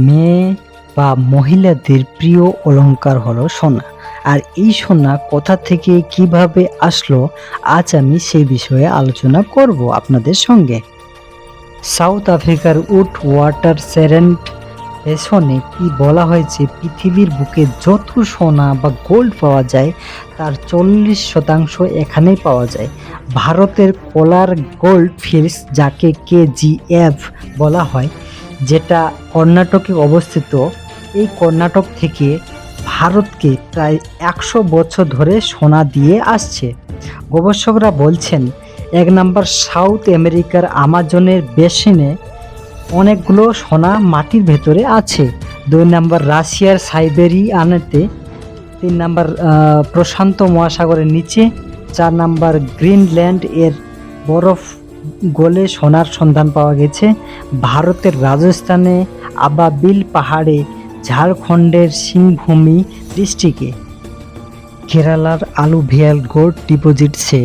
মেয়ে বা মহিলাদের প্রিয় অলংকার হলো সোনা। আর এই সোনা কোথা থেকে কিভাবে আসলো, আজ আমি সেই বিষয়ে আলোচনা করব আপনাদের সঙ্গে। সাউথ আফ্রিকার উড ওয়াটার সেরেন্ট পেছনে কি বলা হয়েছে, পৃথিবীর বুকে যত সোনা বা গোল্ড পাওয়া যায় তার 40% এখানেই পাওয়া যায়। ভারতের কোলার গোল্ড ফিল্ডস, যাকে KGF বলা হয়, যেটা কর্ণাটকে অবস্থিত, এই কর্ণাটক থেকে ভারতকে প্রায় 100 বছর ধরে সোনা দিয়ে আসছে। গবেষকরা বলছেন 1 নম্বর সাউথ আমেরিকার আমাজনের বেসিনে অনেকগুলো সোনা মাটির ভেতরে আছে। 2 নম্বর রাশিয়ার সাইবেরিয়ানেতে। 3 নম্বর প্রশান্ত মহাসাগরের নিচে। 4 নম্বর গ্রিনল্যান্ড এর বরফ গলে সোনার সন্ধান পাওয়া গেছে। ভারতের রাজস্থানে আবাবিল পাহাড়ে, ঝাড়খণ্ডের সিংভূমি ডিস্ট্রিক্টে, কেরালার আলুভিয়াল গোল্ড ডিপোজিটসে,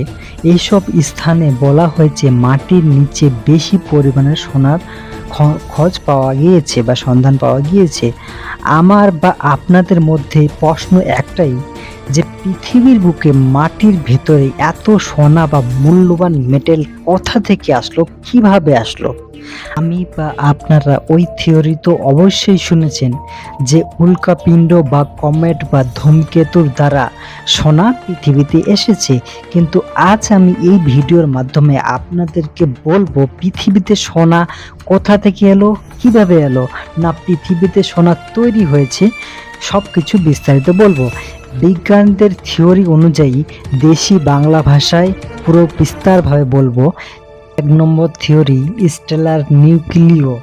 এইসব স্থানে বলা হয়েছে মাটির নিচে বেশি পরিমাণে সোনার খোঁজ পাওয়া গিয়েছে বা সন্ধান পাওয়া গিয়েছে। আমার বা আপনাদের মধ্যে প্রশ্ন একটাই, যে পৃথিবীর বুকে মাটির ভেতরে এত সোনা বা মূল্যবান মেটেল কোথা থেকে আসলো, কিভাবে আসলো? আমি বা আপনারা ওই থিওরি তো অবশ্যই শুনেছেন যে উল্কাপিণ্ড বা কমেট বা ধূমকেতুর দ্বারা সোনা পৃথিবীতে এসেছে। কিন্তু আজ আমি এই ভিডিওর মাধ্যমে আপনাদেরকে বলবো পৃথিবীতে সোনা কোথা থেকে এলো, কিভাবে এলো, না পৃথিবীতে সোনা তৈরি হয়েছে, সব কিছু বিস্তারিত বলবো। বিজ্ঞানীদের থিওরি অনুযায়ী দেশি বাংলা ভাষায় পুরো বিস্তারভাবে বলবো। 1 নম্বর থিওরি, স্টেলার নিউক্লিও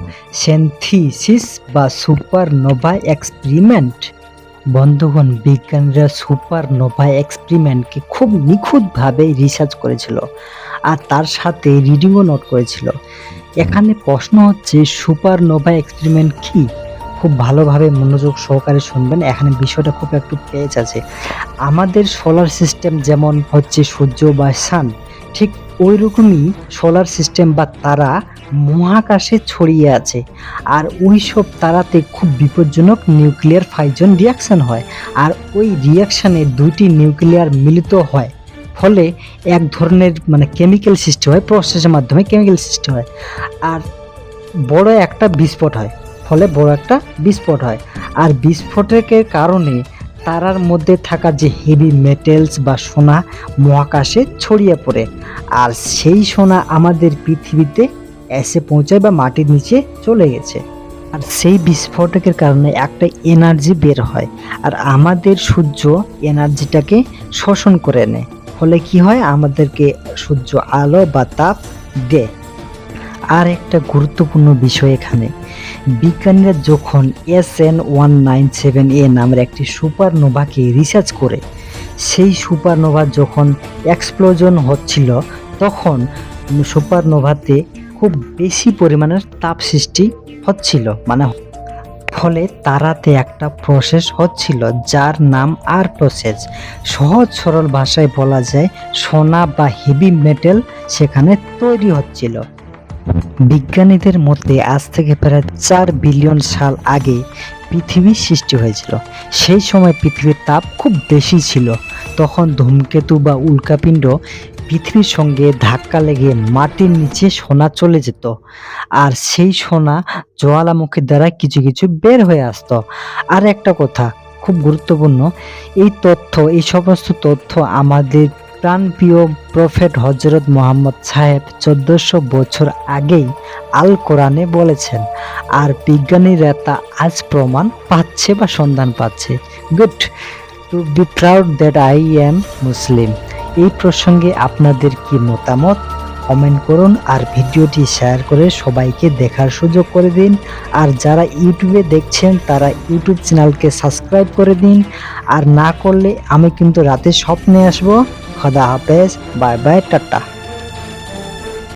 সিনথিসিস বা সুপারনোভা এক্সপেরিমেন্ট। বন্ধুগণ, বিজ্ঞানীরা সুপারনোভা এক্সপেরিমেন্টকে খুব নিখুঁতভাবে রিসার্চ করেছিল আর তার সাথে রিডিংও নোট করেছিল। এখানে প্রশ্ন হচ্ছে সুপারনোভা এক্সপেরিমেন্ট কি? খুব ভালোভাবে মনোযোগ সহকারে শুনবেন, এখানে বিষয়টা খুব একটু পেঁচ আছে। আমাদের সোলার সিস্টেম যেমন হচ্ছে সূর্য বা সান, ঠিক ওই রকমই সোলার সিস্টেম বা তারা মহাকাশে ছড়িয়ে আছে। আর ওই সব তারাতে খুব বিপজ্জনক নিউক্লিয়ার ফাইজন রিয়াকশান হয়। আর ওই রিয়াকশানে 2টি নিউক্লিয়ার মিলিত হয়, ফলে এক ধরনের কেমিক্যাল সৃষ্টি হয়, প্রসেসের মাধ্যমে কেমিক্যাল সৃষ্টি হয়। আর বড় একটা বিস্ফোট হয়, ফলে বড় একটা বিস্ফোট হয়। আর বিস্ফোটকের কারণে তারার মধ্যে থাকা যে হেভি মেটেলস বা সোনা মহাকাশে ছড়িয়ে পড়ে, আর সেই সোনা আমাদের পৃথিবীতে এসে পৌঁছায় বা মাটির নিচে চলে গেছে। আর সেই বিস্ফোটকের কারণে একটা এনার্জি বের হয়, আর আমাদের সূর্য এনার্জিটাকে শোষণ করে নেয়, ফলে কি হয়, আমাদেরকে সূর্য আলো বা তাপ দেয়। আর একটা গুরুত্বপূর্ণ বিষয় এখানে, বিজ্ঞানীরা যখন SN197A নামের একটি সুপারনোভাকে রিসার্চ করে, সেই সুপারনোভা যখন এক্সপ্লোজন হচ্ছিল, তখন সুপারনোভাতে খুব বেশি পরিমাণের তাপ সৃষ্টি হচ্ছিল, ফলে তারাতে একটা প্রসেস হচ্ছিল যার নাম আর প্রসেস। সহজ সরল ভাষায় বলা যায় সোনা বা হেভি মেটেল সেখানে তৈরি হচ্ছিল। বিজ্ঞানীদের মতে আজ থেকে প্রায় 4 বিলিয়ন সাল আগে পৃথিবীর সৃষ্টি হয়েছিল। সেই সময় পৃথিবীর তাপ খুব বেশি ছিল। তখন ধূমকেতু বা উল্কাপিণ্ড পৃথিবীর সঙ্গে ধাক্কা লেগে মাটির নিচে সোনা চলে যেত, আর সেই সোনা জ্বালামুখীর দ্বারা কিছু কিছু বের হয়ে আসতো। আর একটা কথা খুব গুরুত্বপূর্ণ, এই সমস্ত তথ্য আমাদের প্রাণপ্রিয় প্রফেট হযরত মুহাম্মদ সাহেব 1400 বছর আগেই আল কোরআনে বলেছেন, আর বিজ্ঞানীরা তা আজ প্রমাণ পাচ্ছে বা সন্ধান পাচ্ছে। Good to be proud that I am Muslim. এই প্রসঙ্গে আপনাদের কি মতামত, কমেন্ট করুন, আর ভিডিওটি শেয়ার করে সবাইকে দেখার সুযোগ করে দিন। আর যারা ইউটিউবে দেখছেন তারা ইউটিউব চ্যানেলকে সাবস্ক্রাইব করে দিন, আর না করলে আমি কিন্তু রাতে স্বপ্নে আসবো। খোদা হাফেজ, বাই বাই, টাটা।